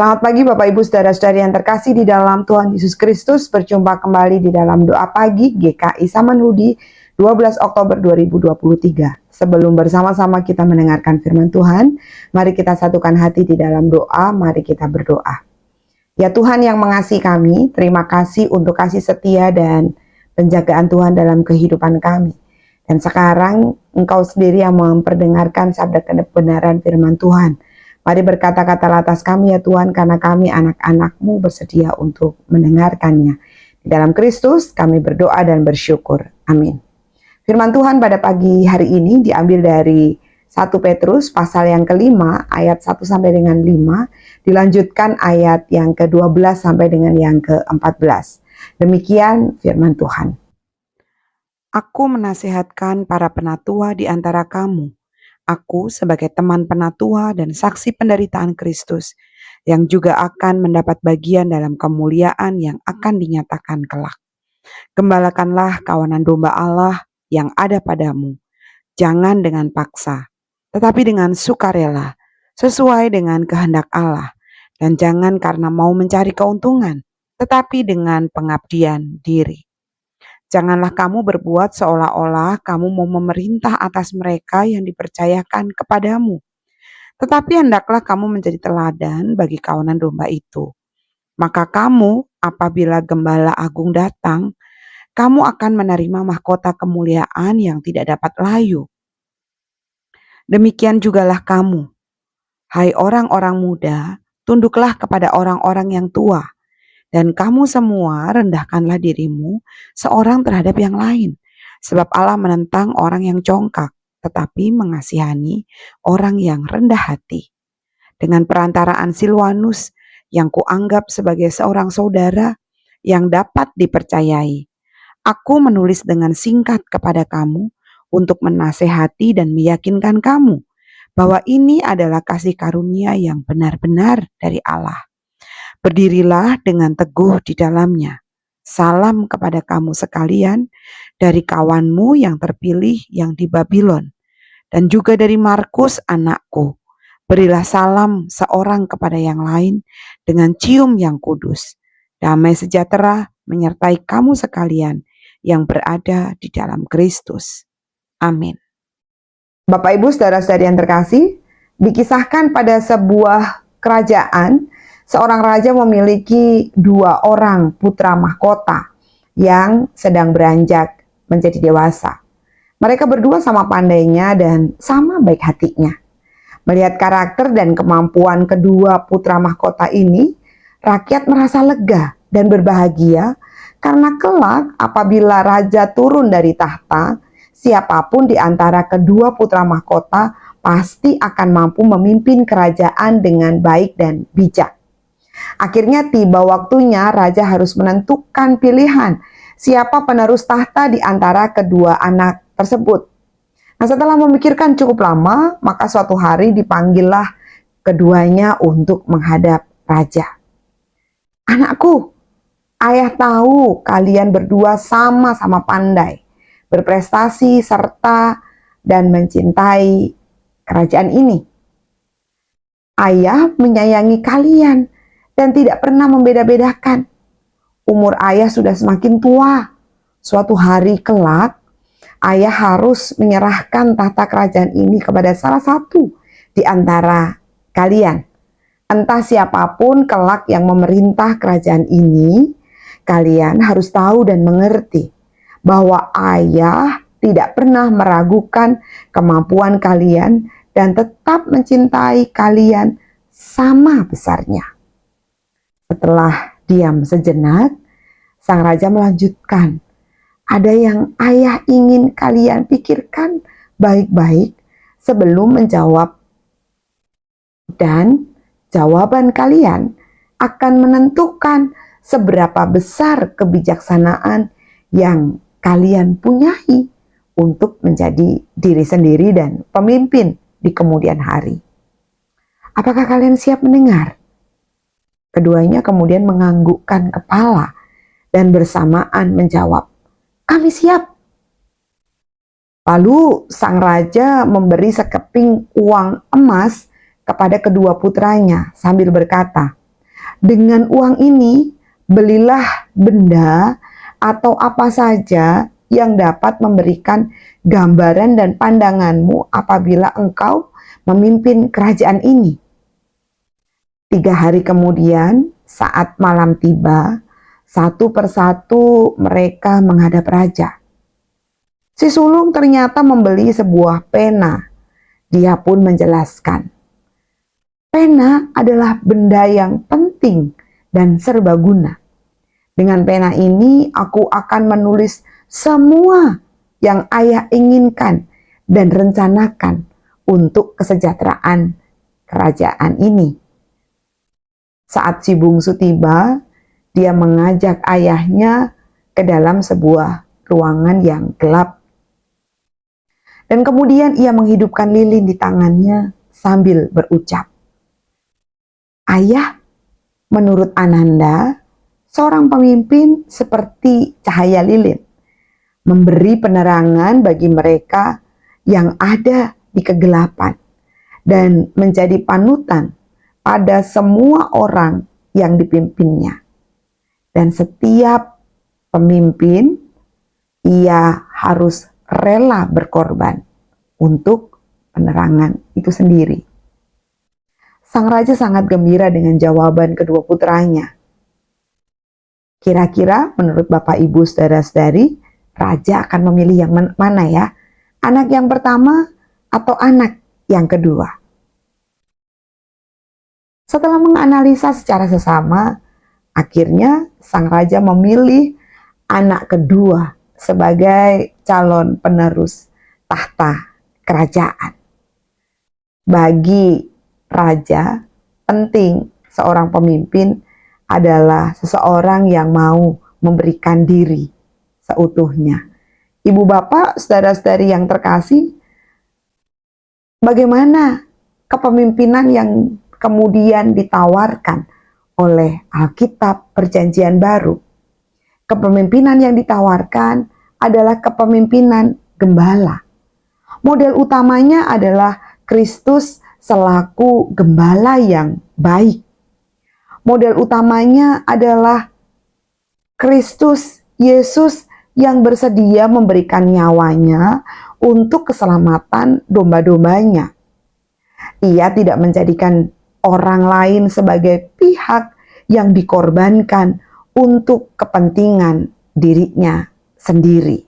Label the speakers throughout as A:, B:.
A: Selamat pagi Bapak Ibu Saudara-saudari yang terkasih di dalam Tuhan Yesus Kristus. Berjumpa kembali di dalam doa pagi GKI Samanhudi 12 Oktober 2023. Sebelum bersama-sama kita mendengarkan firman Tuhan, mari kita satukan hati di dalam doa, mari kita berdoa. Ya Tuhan yang mengasihi kami, terima kasih untuk kasih setia dan penjagaan Tuhan dalam kehidupan kami. Dan sekarang Engkau sendiri yang memperdengarkan sabda kebenaran firman Tuhan. Mari berkata-kata atas kami ya Tuhan, karena kami anak-anak-Mu bersedia untuk mendengarkannya. Di dalam Kristus kami berdoa dan bersyukur. Amin. Firman Tuhan pada pagi hari ini diambil dari 1 Petrus pasal yang kelima ayat 1 sampai dengan 5, dilanjutkan ayat yang ke-12 sampai dengan yang ke-14. Demikian firman Tuhan. Aku menasihatkan para penatua di antara kamu. Aku sebagai teman penatua dan saksi penderitaan Kristus yang juga akan mendapat bagian dalam kemuliaan yang akan dinyatakan kelak. Gembalakanlah kawanan domba Allah yang ada padamu, jangan dengan paksa, tetapi dengan sukarela, sesuai dengan kehendak Allah, dan jangan karena mau mencari keuntungan, tetapi dengan pengabdian diri. Janganlah kamu berbuat seolah-olah kamu mau memerintah atas mereka yang dipercayakan kepadamu. Tetapi hendaklah kamu menjadi teladan bagi kawanan domba itu. Maka kamu, apabila Gembala Agung datang, kamu akan menerima mahkota kemuliaan yang tidak dapat layu. Demikian jugalah kamu, hai orang-orang muda, tunduklah kepada orang-orang yang tua. Dan kamu semua rendahkanlah dirimu seorang terhadap yang lain. Sebab Allah menentang orang yang congkak, tetapi mengasihani orang yang rendah hati. Dengan perantaraan Silwanus yang kuanggap sebagai seorang saudara yang dapat dipercayai, aku menulis dengan singkat kepada kamu untuk menasehati dan meyakinkan kamu bahwa ini adalah kasih karunia yang benar-benar dari Allah. Berdirilah dengan teguh di dalamnya. Salam kepada kamu sekalian dari kawanmu yang terpilih yang di Babylon, dan juga dari Markus anakku. Berilah salam seorang kepada yang lain dengan cium yang kudus. Damai sejahtera menyertai kamu sekalian yang berada di dalam Kristus. Amin. Bapak Ibu Saudara-saudari yang terkasih, dikisahkan pada sebuah kerajaan, seorang raja memiliki 2 orang putra mahkota yang sedang beranjak menjadi dewasa. Mereka berdua sama pandainya dan sama baik hatinya. Melihat karakter dan kemampuan kedua putra mahkota ini, rakyat merasa lega dan berbahagia karena kelak apabila raja turun dari tahta, siapapun di antara kedua putra mahkota pasti akan mampu memimpin kerajaan dengan baik dan bijak. Akhirnya tiba waktunya raja harus menentukan pilihan siapa penerus tahta di antara kedua anak tersebut. Nah, setelah memikirkan cukup lama, maka suatu hari dipanggillah keduanya untuk menghadap raja. Anakku, ayah tahu kalian berdua sama-sama pandai, berprestasi serta dan mencintai kerajaan ini. Ayah menyayangi kalian dan tidak pernah membeda-bedakan. Umur ayah sudah semakin tua. Suatu hari kelak, ayah harus menyerahkan tahta kerajaan ini kepada salah satu di antara kalian. Entah siapapun kelak yang memerintah kerajaan ini, kalian harus tahu dan mengerti bahwa ayah tidak pernah meragukan kemampuan kalian dan tetap mencintai kalian sama besarnya. Setelah diam sejenak, sang raja melanjutkan, ada yang ayah ingin kalian pikirkan baik-baik sebelum menjawab. Dan jawaban kalian akan menentukan seberapa besar kebijaksanaan yang kalian punyai untuk menjadi diri sendiri dan pemimpin di kemudian hari. Apakah kalian siap mendengar? Keduanya kemudian menganggukkan kepala dan bersamaan menjawab, kami siap. Lalu sang raja memberi sekeping uang emas kepada kedua putranya sambil berkata, Dengan uang ini, belilah benda atau apa saja yang dapat memberikan gambaran dan pandanganmu apabila engkau memimpin kerajaan ini. 3 hari kemudian, saat malam tiba, satu persatu mereka menghadap raja. Si sulung ternyata membeli sebuah pena. Dia pun menjelaskan, pena adalah benda yang penting dan serbaguna. Dengan pena ini aku akan menulis semua yang ayah inginkan dan rencanakan untuk kesejahteraan kerajaan ini. Saat si bungsu tiba, dia mengajak ayahnya ke dalam sebuah ruangan yang gelap. Dan kemudian ia menghidupkan lilin di tangannya sambil berucap, "Ayah, menurut Ananda, seorang pemimpin seperti cahaya lilin, memberi penerangan bagi mereka yang ada di kegelapan dan menjadi panutan pada semua orang yang dipimpinnya. Dan setiap pemimpin, ia harus rela berkorban untuk penerangan itu sendiri." Sang raja sangat gembira dengan jawaban kedua putranya. Kira-kira menurut Bapak Ibu saudara-saudari, raja akan memilih yang mana ya? Anak yang pertama atau anak yang kedua? Setelah menganalisa secara sesama, akhirnya sang raja memilih anak kedua sebagai calon penerus tahta kerajaan. Bagi raja, penting seorang pemimpin adalah seseorang yang mau memberikan diri seutuhnya. Ibu bapak, saudara-saudari yang terkasih, bagaimana kepemimpinan yang kemudian ditawarkan oleh Alkitab Perjanjian Baru? Kepemimpinan yang ditawarkan adalah kepemimpinan gembala. Model utamanya adalah Kristus selaku gembala yang baik. Model utamanya adalah Kristus Yesus yang bersedia memberikan nyawanya untuk keselamatan domba-dombanya. Ia tidak menjadikan orang lain sebagai pihak yang dikorbankan untuk kepentingan dirinya sendiri.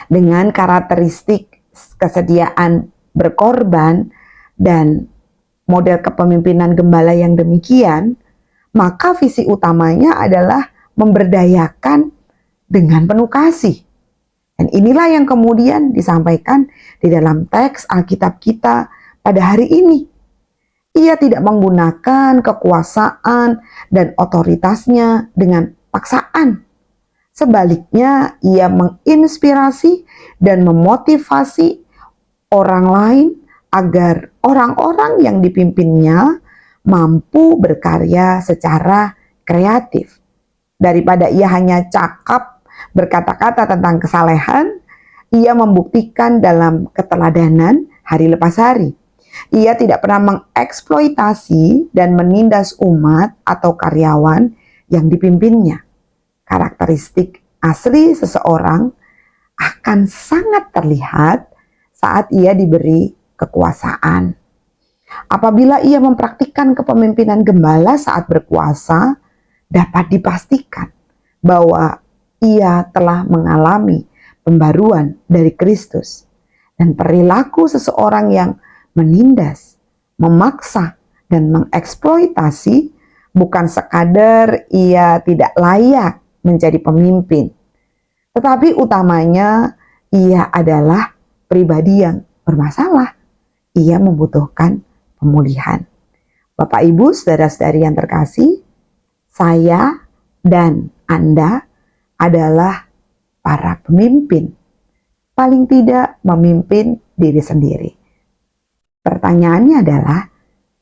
A: Dengan karakteristik kesediaan berkorban dan model kepemimpinan gembala yang demikian, maka visi utamanya adalah memberdayakan dengan penuh kasih. Dan inilah yang kemudian disampaikan di dalam teks Alkitab kita pada hari ini. Ia tidak menggunakan kekuasaan dan otoritasnya dengan paksaan. Sebaliknya, ia menginspirasi dan memotivasi orang lain agar orang-orang yang dipimpinnya mampu berkarya secara kreatif. Daripada ia hanya cakap berkata-kata tentang kesalehan, ia membuktikan dalam keteladanan hari lepas hari. Ia tidak pernah mengeksploitasi dan menindas umat atau karyawan yang dipimpinnya. Karakteristik asli seseorang akan sangat terlihat saat ia diberi kekuasaan. Apabila ia mempraktikkan kepemimpinan gembala saat berkuasa, dapat dipastikan bahwa ia telah mengalami pembaruan dari Kristus. Dan perilaku seseorang yang menindas, memaksa, dan mengeksploitasi bukan sekadar ia tidak layak menjadi pemimpin, tetapi utamanya ia adalah pribadi yang bermasalah. Ia membutuhkan pemulihan. Bapak Ibu, saudara-saudari yang terkasih, saya dan Anda adalah para pemimpin. Paling tidak memimpin diri sendiri. Pertanyaannya adalah,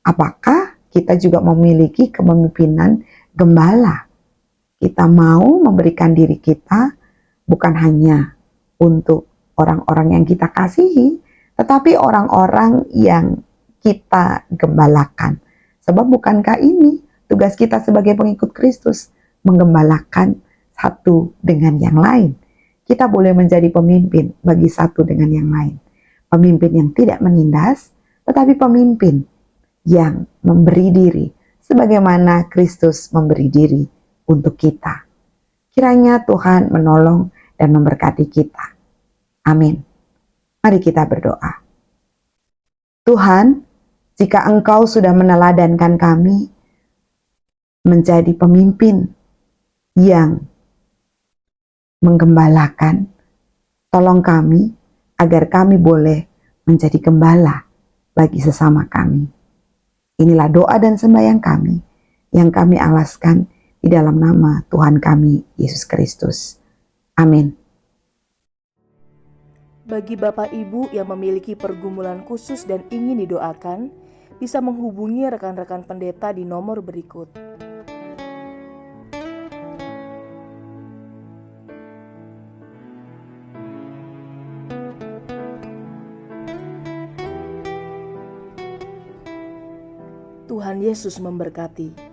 A: apakah kita juga memiliki kepemimpinan gembala? Kita mau memberikan diri kita bukan hanya untuk orang-orang yang kita kasihi, tetapi orang-orang yang kita gembalakan. Sebab bukankah ini tugas kita sebagai pengikut Kristus, menggembalakan satu dengan yang lain. Kita boleh menjadi pemimpin bagi satu dengan yang lain. Pemimpin yang tidak menindas, tetapi pemimpin yang memberi diri sebagaimana Kristus memberi diri untuk kita. Kiranya Tuhan menolong dan memberkati kita. Amin. Mari kita berdoa. Tuhan, jika Engkau sudah meneladankan kami menjadi pemimpin yang menggembalakan, tolong kami agar kami boleh menjadi gembala bagi sesama kami. Inilah doa dan sembahyang kami yang kami alaskan di dalam nama Tuhan kami, Yesus Kristus. Amin.
B: Bagi Bapak Ibu yang memiliki pergumulan khusus dan ingin didoakan, bisa menghubungi rekan-rekan pendeta di nomor berikut. Tuhan Yesus memberkati.